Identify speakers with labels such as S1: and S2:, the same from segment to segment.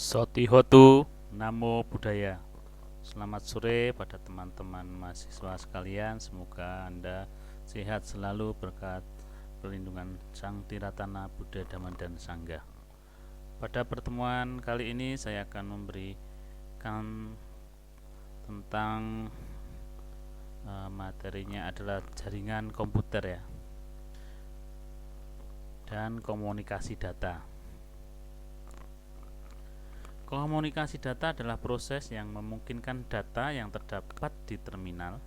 S1: Sotihotu, Namo Buddhaya. Selamat sore pada teman-teman mahasiswa sekalian. Semoga Anda sehat selalu berkat perlindungan Sang Tiratana Buddha Dhamma dan Sangha. Pada pertemuan kali ini saya akan memberikan tentang materinya adalah jaringan komputer ya, dan komunikasi data. Komunikasi data adalah proses yang memungkinkan data yang terdapat di terminal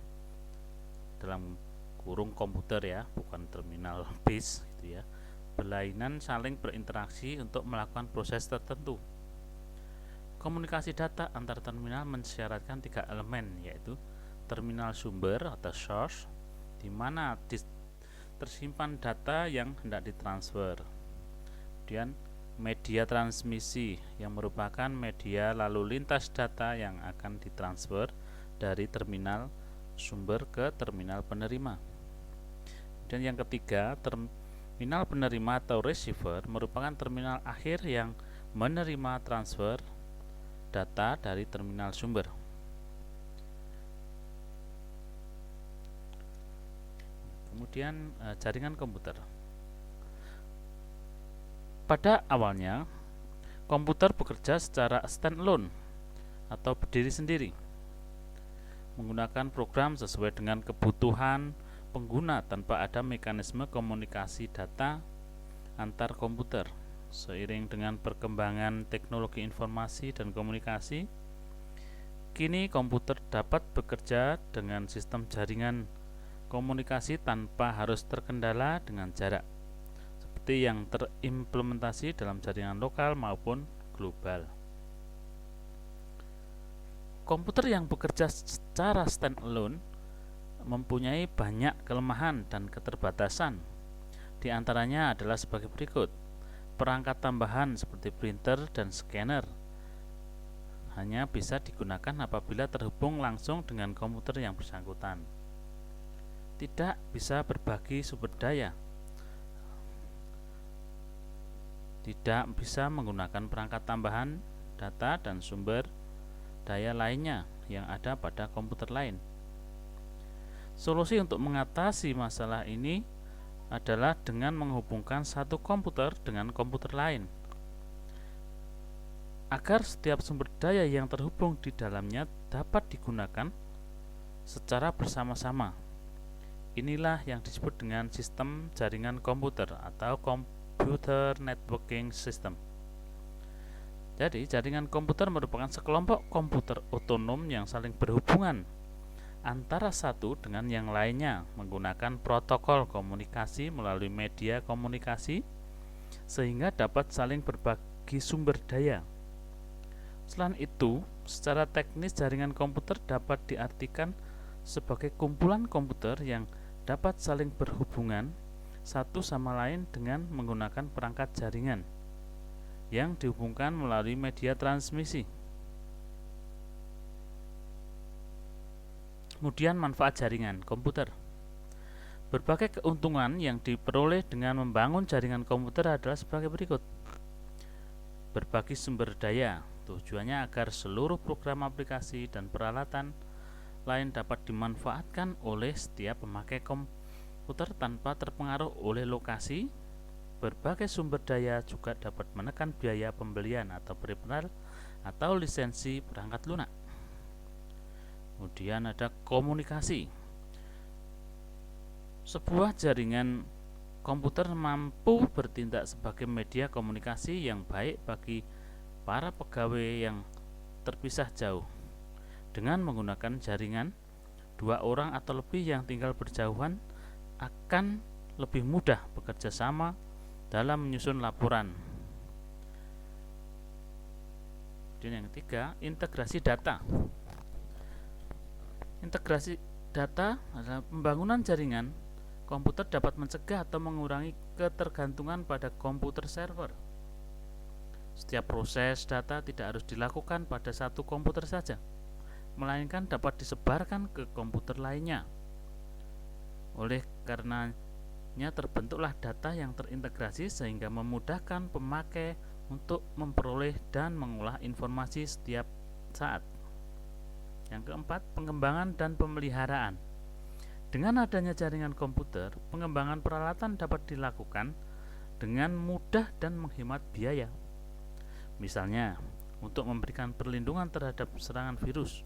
S1: dalam kurung komputer ya, bukan terminal base gitu ya, berlainan saling berinteraksi untuk melakukan proses tertentu. Komunikasi data antar terminal mensyaratkan 3 elemen, yaitu terminal sumber atau source, di mana tersimpan data yang hendak ditransfer. Kemudian media transmisi yang merupakan media lalu lintas data yang akan ditransfer dari terminal sumber ke terminal penerima. Dan yang ketiga, terminal penerima atau receiver merupakan terminal akhir yang menerima transfer data dari terminal sumber. Kemudian jaringan komputer. Pada awalnya, komputer bekerja secara standalone atau berdiri sendiri, menggunakan program sesuai dengan kebutuhan pengguna tanpa ada mekanisme komunikasi data antar komputer. Seiring dengan perkembangan teknologi informasi dan komunikasi, kini komputer dapat bekerja dengan sistem jaringan komunikasi tanpa harus terkendala dengan jarak, yang terimplementasi dalam jaringan lokal maupun global. Komputer yang bekerja secara standalone mempunyai banyak kelemahan dan keterbatasan. Di antaranya adalah sebagai berikut. Perangkat tambahan seperti printer dan scanner hanya bisa digunakan apabila terhubung langsung dengan komputer yang bersangkutan. Tidak bisa berbagi sumber daya. Tidak bisa menggunakan perangkat tambahan, data, dan sumber daya lainnya yang ada pada komputer lain. Solusi untuk mengatasi masalah ini adalah dengan menghubungkan satu komputer dengan komputer lain, agar setiap sumber daya yang terhubung di dalamnya dapat digunakan secara bersama-sama. Inilah yang disebut dengan sistem jaringan komputer atau Computer Networking System. Jadi, jaringan komputer merupakan sekelompok komputer otonom yang saling berhubungan antara satu dengan yang lainnya menggunakan protokol komunikasi melalui media komunikasi sehingga dapat saling berbagi sumber daya. Selain itu, secara teknis jaringan komputer dapat diartikan sebagai kumpulan komputer yang dapat saling berhubungan satu sama lain dengan menggunakan perangkat jaringan yang dihubungkan melalui media transmisi. Kemudian manfaat jaringan komputer. Berbagai keuntungan yang diperoleh dengan membangun jaringan komputer adalah sebagai berikut. Berbagi sumber daya, tujuannya agar seluruh program aplikasi dan peralatan lain dapat dimanfaatkan oleh setiap pemakai komputer tanpa terpengaruh oleh lokasi. Berbagai sumber daya juga dapat menekan biaya pembelian atau peripheral atau lisensi perangkat lunak. Kemudian ada komunikasi. Sebuah jaringan komputer mampu bertindak sebagai media komunikasi yang baik bagi para pegawai yang terpisah jauh. Dengan menggunakan jaringan, 2 orang atau lebih yang tinggal berjauhan akan lebih mudah bekerja sama dalam menyusun laporan. Dan yang ketiga, integrasi data. Integrasi data adalah pembangunan jaringan komputer dapat mencegah atau mengurangi ketergantungan pada komputer server. Setiap proses data tidak harus dilakukan pada satu komputer saja, melainkan dapat disebarkan ke komputer lainnya. Oleh karenanya terbentuklah data yang terintegrasi sehingga memudahkan pemakai untuk memperoleh dan mengolah informasi setiap saat. Yang keempat, pengembangan dan pemeliharaan. Dengan adanya jaringan komputer, pengembangan peralatan dapat dilakukan dengan mudah dan menghemat biaya. Misalnya, untuk memberikan perlindungan terhadap serangan virus,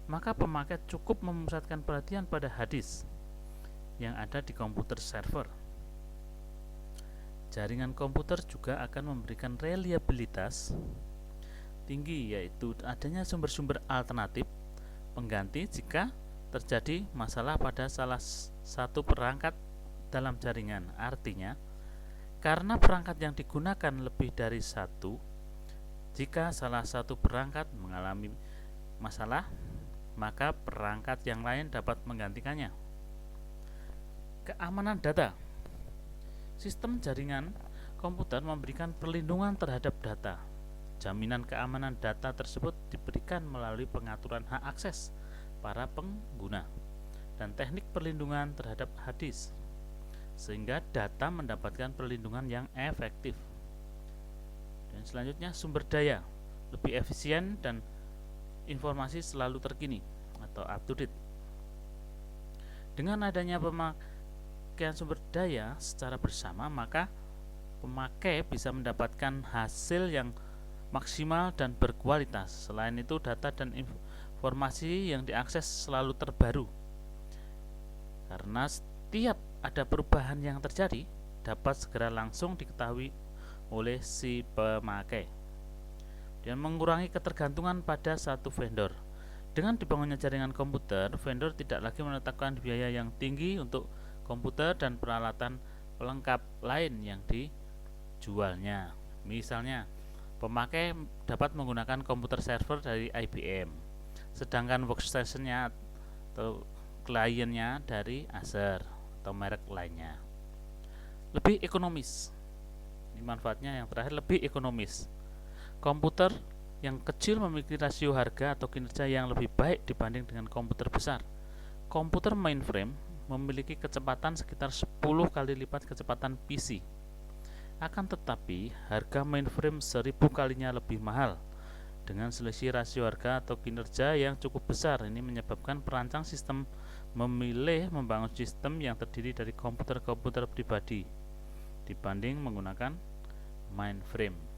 S1: maka pemakai cukup memusatkan perhatian pada hard disk yang ada di komputer server. Jaringan komputer juga akan memberikan reliabilitas tinggi, yaitu adanya sumber-sumber alternatif pengganti jika terjadi masalah pada salah satu perangkat dalam jaringan. Artinya, karena perangkat yang digunakan lebih dari satu, jika salah satu perangkat mengalami masalah, maka perangkat yang lain dapat menggantikannya. Keamanan data. Sistem jaringan komputer memberikan perlindungan terhadap data. Jaminan keamanan data tersebut diberikan melalui pengaturan hak akses para pengguna dan teknik perlindungan terhadap hard disk, sehingga data mendapatkan perlindungan yang efektif. Dan selanjutnya, sumber daya lebih efisien dan informasi selalu terkini atau up to date. Dengan adanya pemakaian sumber daya secara bersama, maka pemakai bisa mendapatkan hasil yang maksimal dan berkualitas. Selain itu, data dan informasi yang diakses selalu terbaru, karena setiap ada perubahan yang terjadi dapat segera langsung diketahui oleh si pemakai, dan mengurangi ketergantungan pada satu vendor. Dengan dibangunnya jaringan komputer, vendor tidak lagi menetapkan biaya yang tinggi untuk komputer dan peralatan pelengkap lain yang dijualnya. Misalnya, pemakai dapat menggunakan komputer server dari IBM, sedangkan workstation-nya atau kliennya dari Acer atau merek lainnya. Lebih ekonomis. Ini manfaatnya yang terakhir, lebih ekonomis. Komputer yang kecil memiliki rasio harga atau kinerja yang lebih baik dibanding dengan komputer besar. Komputer mainframe memiliki kecepatan sekitar 10 kali lipat kecepatan PC. Akan tetapi, harga mainframe 1000 kalinya lebih mahal dengan selisih rasio harga atau kinerja yang cukup besar. Ini menyebabkan perancang sistem memilih membangun sistem yang terdiri dari komputer-komputer pribadi dibanding menggunakan mainframe.